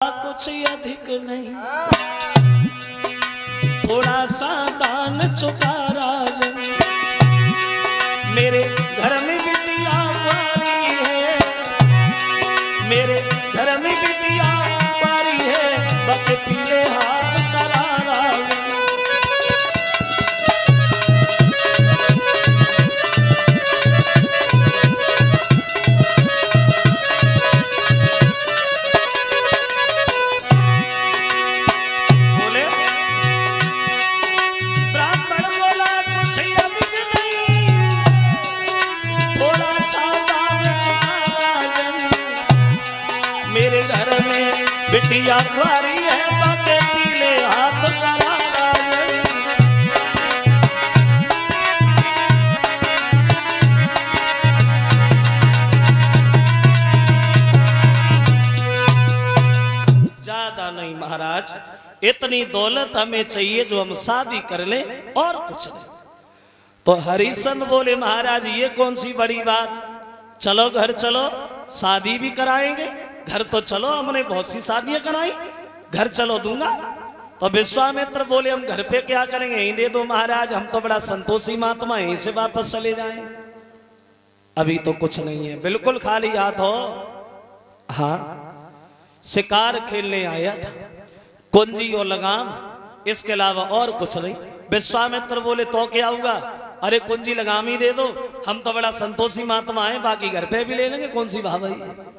कुछ अधिक नहीं, थोड़ा सा दान चुका राजन। मेरे घर में बिटिया कुंवारी है, मेरे घर में बिटिया कुंवारी है, बक पीले हाथ करारा। मेरे घर में बिटिया कुंवारी है, बाके पीले हाथ करारा। ज्यादा नहीं महाराज, इतनी दौलत हमें चाहिए जो हम शादी कर ले और कुछ नहीं। तो हरिश्चंद्र बोले महाराज ये कौन सी बड़ी बात, चलो घर चलो, शादी भी कराएंगे। घर तो चलो, हमने बहुत सी शादियां कराई, घर चलो दूंगा। तो विश्वामित्र बोले हम घर पे क्या करेंगे, यहीं दे दो महाराज, हम तो बड़ा संतोषी महात्मा, यहीं से वापस चले जाएं। अभी तो कुछ नहीं है, बिल्कुल खाली हाथ हो। हाँ, शिकार खेलने आया था, कुंजी और लगाम, इसके अलावा और कुछ नहीं। विश्वामित्र बोले तो क्या होगा, अरे कुंजी लगाम ही दे दो, हम तो बड़ा संतोषी महात्मा है, बाकी घर पे भी ले लेंगे, कौन सी भाई है।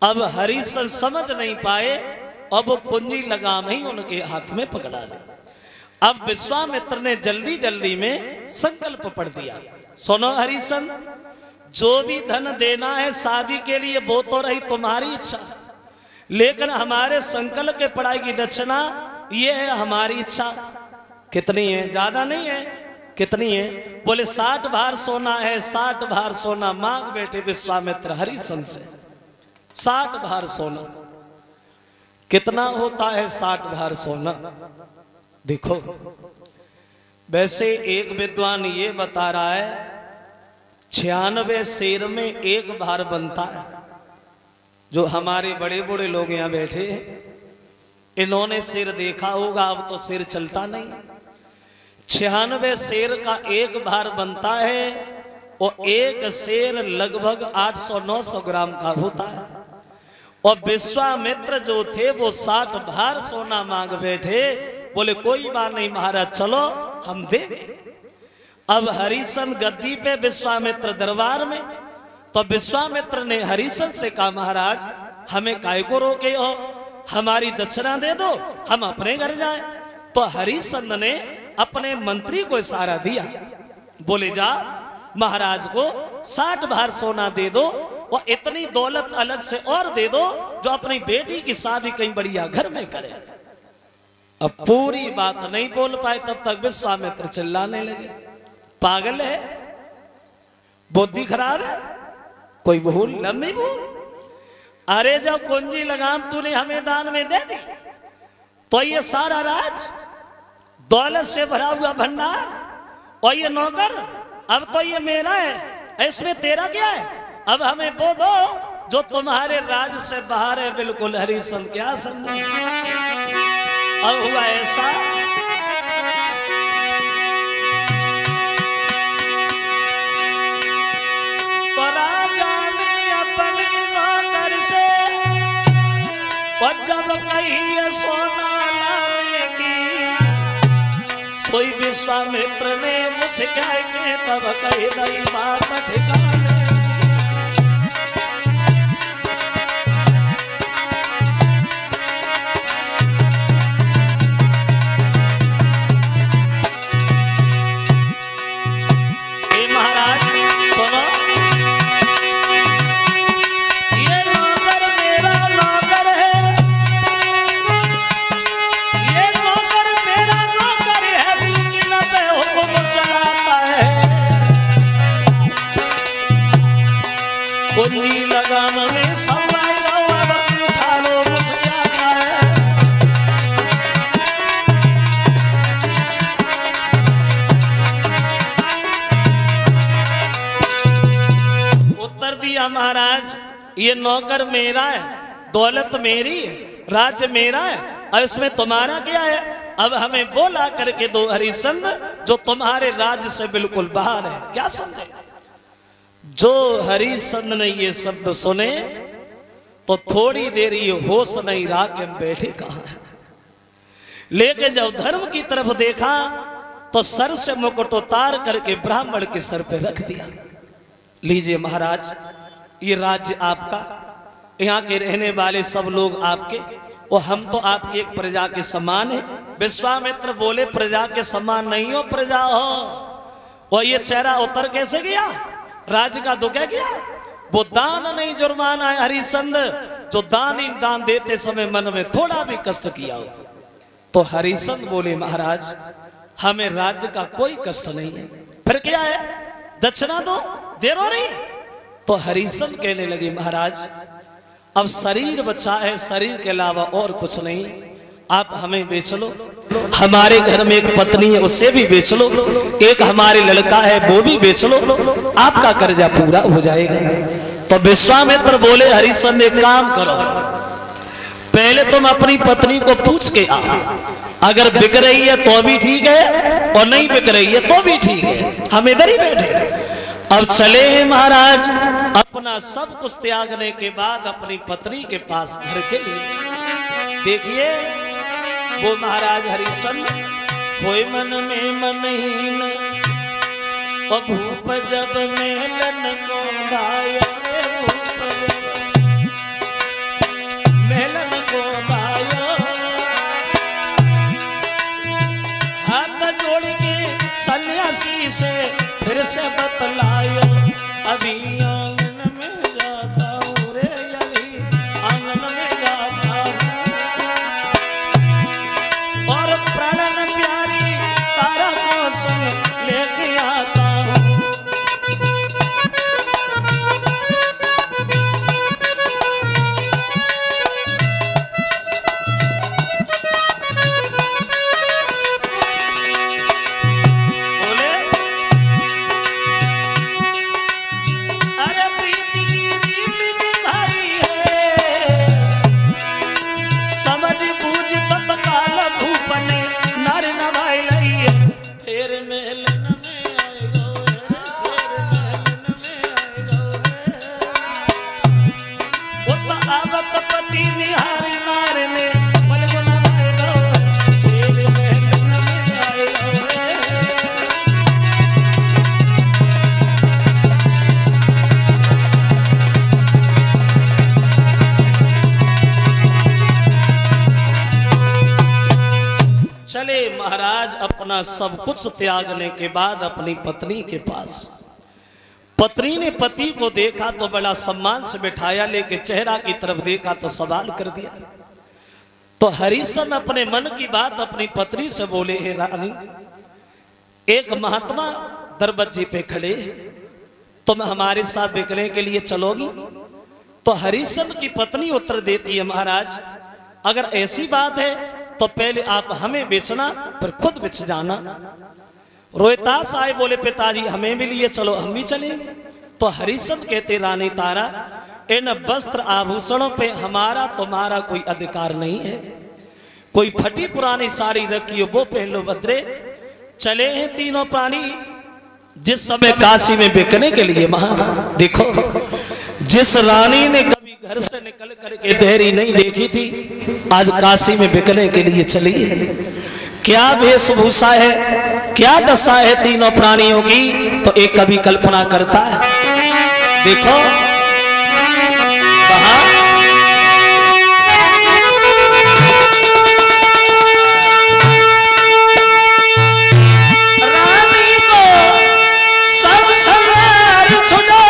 अब हरिश्चंद्र समझ नहीं पाए, अब वो कुंजी लगाम ही उनके हाथ में पकड़ा ले। अब विश्वामित्र ने जल्दी जल्दी में संकल्प पढ़ दिया, सुनो हरिश्चंद्र, जो भी धन देना है शादी के लिए वो तो रही तुम्हारी इच्छा, लेकिन हमारे संकल्प के पढ़ाई की दक्षिणा ये है हमारी इच्छा। कितनी है, ज्यादा नहीं है, कितनी है। बोले 60 भार सोना है, 60 भार सोना मांग बैठे विश्वामित्र हरिश्चंद्र से। 60 भार सोना कितना होता है, 60 भार सोना। देखो वैसे एक विद्वान ये बता रहा है 96 शेर में एक भार बनता है। जो हमारे बड़े बड़े लोग यहाँ बैठे हैं, इन्होंने शेर देखा होगा, अब तो शेर चलता नहीं। 96 शेर का एक भार बनता है, और एक शेर लगभग 800-900 ग्राम का होता है। और विश्वामित्र जो थे वो 60 भार सोना मांग बैठे। बोले कोई बात नहीं महाराज, चलो हम देंगे। अब हरिश्चंद्र गद्दी पे, विश्वामित्र दरबार में। तो विश्वामित्र ने हरिश्चंद्र से कहा महाराज हमें काहे को रोके हो, हमारी दक्षिणा दे दो, हम अपने घर जाएं। तो हरिश्चंद्र ने अपने मंत्री को इशारा दिया, बोले जा महाराज को 60 भार सोना दे दो, और इतनी दौलत अलग से और दे दो जो अपनी बेटी की शादी कहीं बढ़िया घर में करे। अब पूरी बात नहीं बोल पाए, तब तक विश्वामित्र चिल्लाने लगे, पागल है, बुद्धि खराब है, कोई भूल लम्बी भूल। अरे जब कुंजी लगाम तूने हमें दान में दे दी, तो ये सारा राज दौलत से भरा हुआ भंडार और ये नौकर, अब तो ये मेरा है, इसमें तेरा क्या है। अब हमें वो दो जो तुम्हारे राज से बाहर है। बिल्कुल हरिश्चंद्र क्या समझे। अब हुआ ऐसा, तो राजा ने अपने नौकर से, और जब कही सोना लाने की, सोई विश्वामित्र ने मुझसे कह के तब कही दई बात ठिकाने। कुंजी लगाम में सब आएगा, उठा लो मुझे आता है। उत्तर दिया महाराज ये नौकर मेरा है, दौलत मेरी है, राज्य मेरा है और इसमें तुम्हारा क्या है। अब हमें बोला करके दो हरिश्चंद्र जो तुम्हारे राज्य से बिल्कुल बाहर है। क्या समझे? जो हरिश्चंद्र ने ये शब्द सुने तो थोड़ी देर ये होश नहीं रहा कि हम बैठे कहाँ हैं। लेकिन जब धर्म की तरफ देखा तो सर से मुकुट उतार करके ब्राह्मण के सर पे रख दिया। लीजिए महाराज, ये राज्य आपका, यहाँ के रहने वाले सब लोग आपके, और हम तो आपकी एक प्रजा के समान है। विश्वामित्र बोले प्रजा के समान नहीं हो, प्रजा हो। और ये चेहरा उतर कैसे गया? राज्य का दुख है क्या? वो दान नहीं जुर्माना है हरिश्चंद्र, जो दान देते समय मन में थोड़ा भी कष्ट किया हो। तो हरिश्चंद्र बोले महाराज हमें राज्य का कोई कष्ट नहीं है, फिर क्या है, दक्षिणा दो, दे रो नहीं। तो हरिश्चंद्र कहने लगे महाराज अब शरीर बचा है, शरीर के अलावा और कुछ नहीं, आप हमें बेच लो। हमारे घर में एक पत्नी है उसे भी बेच लो, एक हमारे लड़का है वो भी बेच लो, आपका कर्जा पूरा हो जाएगा। तो विश्वामित्र बोले हरिश्चंद्र एक काम करो, पहले तुम अपनी पत्नी को पूछ के आओ, अगर बिक रही है तो भी ठीक है और नहीं बिक रही है तो भी ठीक है, हम इधर ही बैठे। अब चले हैं महाराज अपना सब कुछ त्यागने के बाद अपनी पत्नी के पास घर के लिए। देखिए वो महाराज हरिश्चंद्र होए मन में मनहीन और भूप जब मेलन को गाया, भूप मेलन को गाया, हाथ जोड़ के सन्यासी से फिर से बतलायो, अभी आंगन में जाता हूँ रे, अभी आंगन में जाता हूँ, और प्राणन प्यारी तारा को संग लेके आता हूँ। चले महाराज अपना सब कुछ त्यागने के बाद अपनी पत्नी के पास। पत्नी ने पति को देखा तो बड़ा सम्मान से बिठाया, लेके चेहरा की तरफ देखा तो सवाल कर दिया। तो हरिश्चंद्र अपने मन की बात अपनी पत्नी से बोले, हे रानी एक महात्मा दरवाजे पे खड़े, तुम हमारे साथ बिकने के लिए चलोगी? तो हरिश्चंद्र की पत्नी उत्तर देती है महाराज अगर ऐसी बात है तो पहले आप हमें बेचना फिर खुद बेच जाना। रोहितास आए बोले पिताजी हमें भी लिए चलो, हम भी चलेंगे। तो हरिश्चंद्र कहते रानी तारा इन वस्त्र आभूषणों पे हमारा तुम्हारा कोई अधिकार नहीं है, कोई फटी पुरानी साड़ी रखी हो वो पहन लो भद्रे। चले हैं तीनों प्राणी जिस समय काशी में बिकने के लिए। वहां देखो जिस रानी ने कभी घर से निकल करके देहरी नहीं देखी थी आज काशी में बिकने के लिए चली है। क्या वेशभूषा है, क्या दशा है तीनों प्राणियों की, तो एक कभी कल्पना करता है। देखो रानी को सब सवार छुड़ो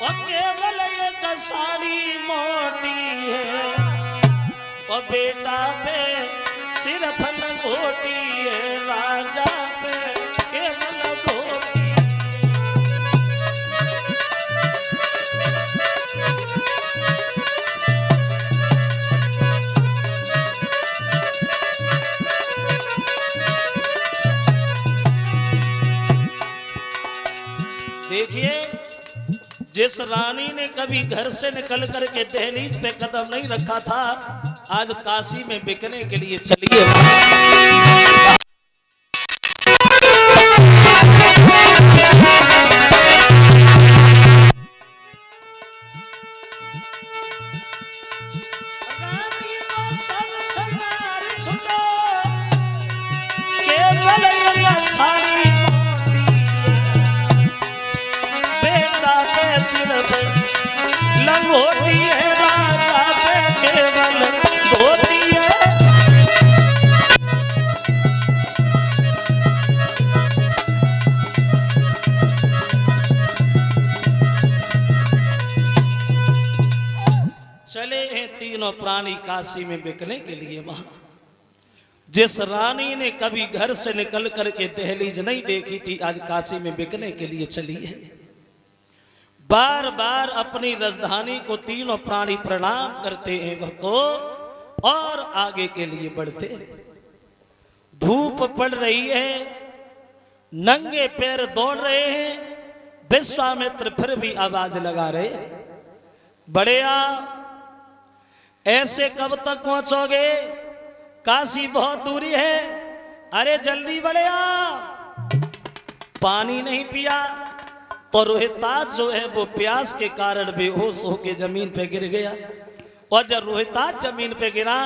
और केवल एक साड़ी मोटी है और बेटा पे सिर्फ लंगोटी है, राजा पे केवल धोती। देखिए जिस रानी ने कभी घर से निकल करके दहलीज पे कदम नहीं रखा था, आज काशी में बिकने के लिए चली है। लंगोटी है राजा पे केवल धोती है। चले हैं तीनों प्राणी काशी में बिकने के लिए। वहां जिस रानी ने कभी घर से निकल करके दहलीज नहीं देखी थी, आज काशी में बिकने के लिए चली है। बार बार अपनी राजधानी को तीनों प्राणी प्रणाम करते हैं भक्तों, और आगे के लिए बढ़ते हैं। धूप पड़ रही है, नंगे पैर दौड़ रहे हैं। विश्वामित्र फिर भी आवाज लगा रहे, बड़ेया ऐसे कब तक पहुंचोगे? काशी बहुत दूरी है। अरे जल्दी बड़ेया। पानी नहीं पिया तो रोहिताज जो है वो प्यास के कारण बेहोश होकर जमीन पे गिर गया। और जब रोहिताज जमीन पे गिरा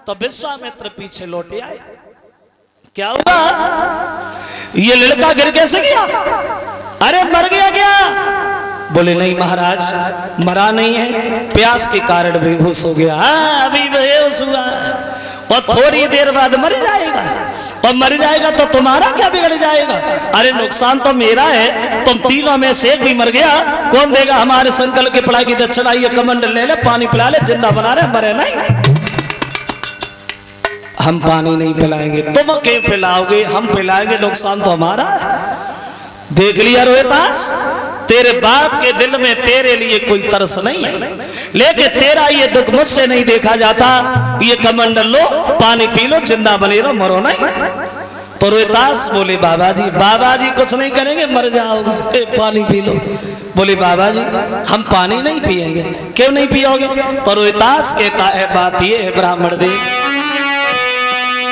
तो विश्वामित्र पीछे लौटे आए। क्या हुआ? ये लड़का गिर कैसे गया? अरे मर गया क्या? बोले नहीं महाराज, मरा नहीं है, प्यास के कारण बेहोश हो गया। अभी बेहोश हुआ और थोड़ी देर बाद मर जाएगा, और मर जाएगा तो तुम्हारा क्या बिगड़ जाएगा? अरे नुकसान तो मेरा है, तुम तीनों में से एक भी मर गया, कौन देगा हमारे संकल्प के पढ़ाई की दक्षिणा? ये कमंडल ले ले, पानी पिला ले, जिंदा बना रहे, मरे नहीं। हम पानी नहीं पिलाएंगे, तुम क्यों पिलाओगे? हम पिलाएंगे, नुकसान तो हमारा है। देख लिया रोहितास, तेरे बाप के दिल में तेरे लिए कोई तरस नहीं है, लेकिन तेरा ये दुख मुझसे नहीं देखा जाता। ये कमंडल लो, पानी पी लो, जिंदा बने रहो, मरो नहीं। तो रोहितास बोले बाबा जी कुछ नहीं करेंगे, मर जाओगे, पानी पी लो। बोले बाबा जी हम पानी नहीं पिएंगे। क्यों नहीं पियोगे? तो रोहितास कहता है बात ये है ब्राह्मण देव,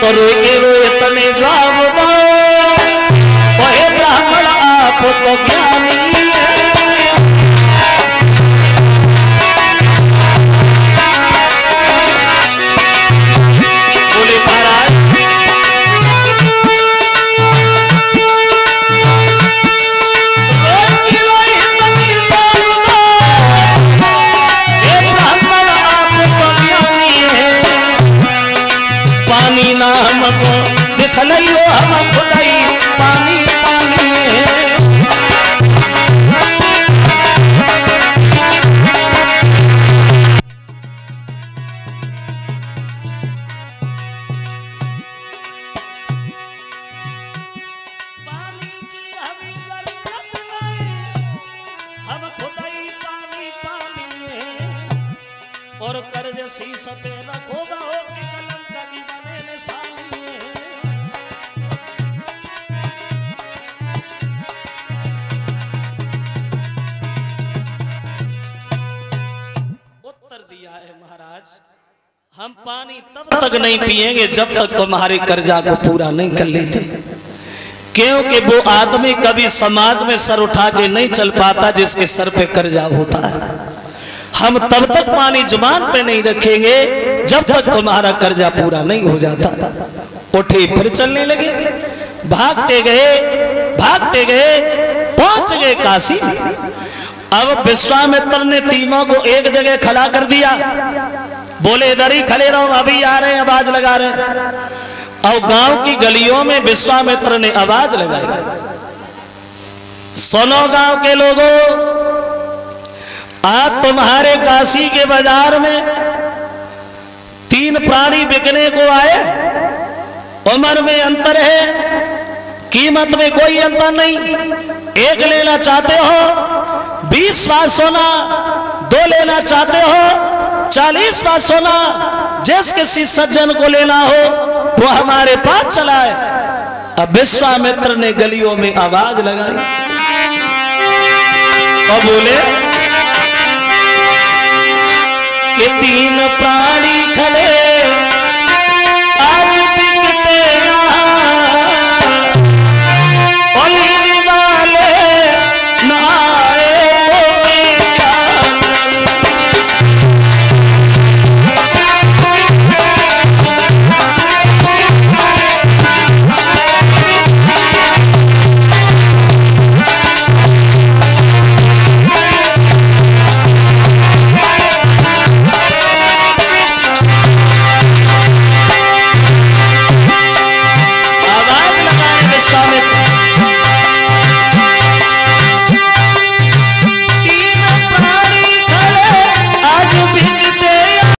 तो रोहित ने जवाब दो, ब्राह्मण आप तो ज्ञानी दिखलाइयो हम खुदाई पानी पानी है। पानी की हमें जरूरत नहीं, हम खुदाई पानी पानी है। और कर्ज शीश पे रखोगा हो कि कलंक की बने निशानी है। महाराज हम पानी तब तक नहीं पिएंगे जब तक तुम्हारे कर्जा को पूरा नहीं कर लेते, क्योंकि वो आदमी कभी समाज में सर उठा के नहीं चल पाता जिसके सर पे कर्जा होता है। हम तब तक पानी जुबान पे नहीं रखेंगे जब तक तुम्हारा कर्जा पूरा नहीं हो जाता। उठे फिर चलने लगे, भागते गए पहुंच गए काशी। अब विश्वामित्र ने तीनों को एक जगह खड़ा कर दिया, बोले इधर ही खड़े रहो, अभी आ रहे हैं, आवाज लगा रहे हैं। और गांव की गलियों में विश्वामित्र ने आवाज लगाई, सुनो गांव के लोगों, आज तुम्हारे काशी के बाजार में 3 प्राणी बिकने को आए। उम्र में अंतर है, कीमत में कोई अंतर नहीं। एक लेना चाहते हो 20वां सोना, 2 लेना चाहते हो 40वां सोना। जिस किसी सज्जन को लेना हो वो हमारे पास चला है। अब विश्वामित्र ने गलियों में आवाज लगाई और बोले के तीन प्राणी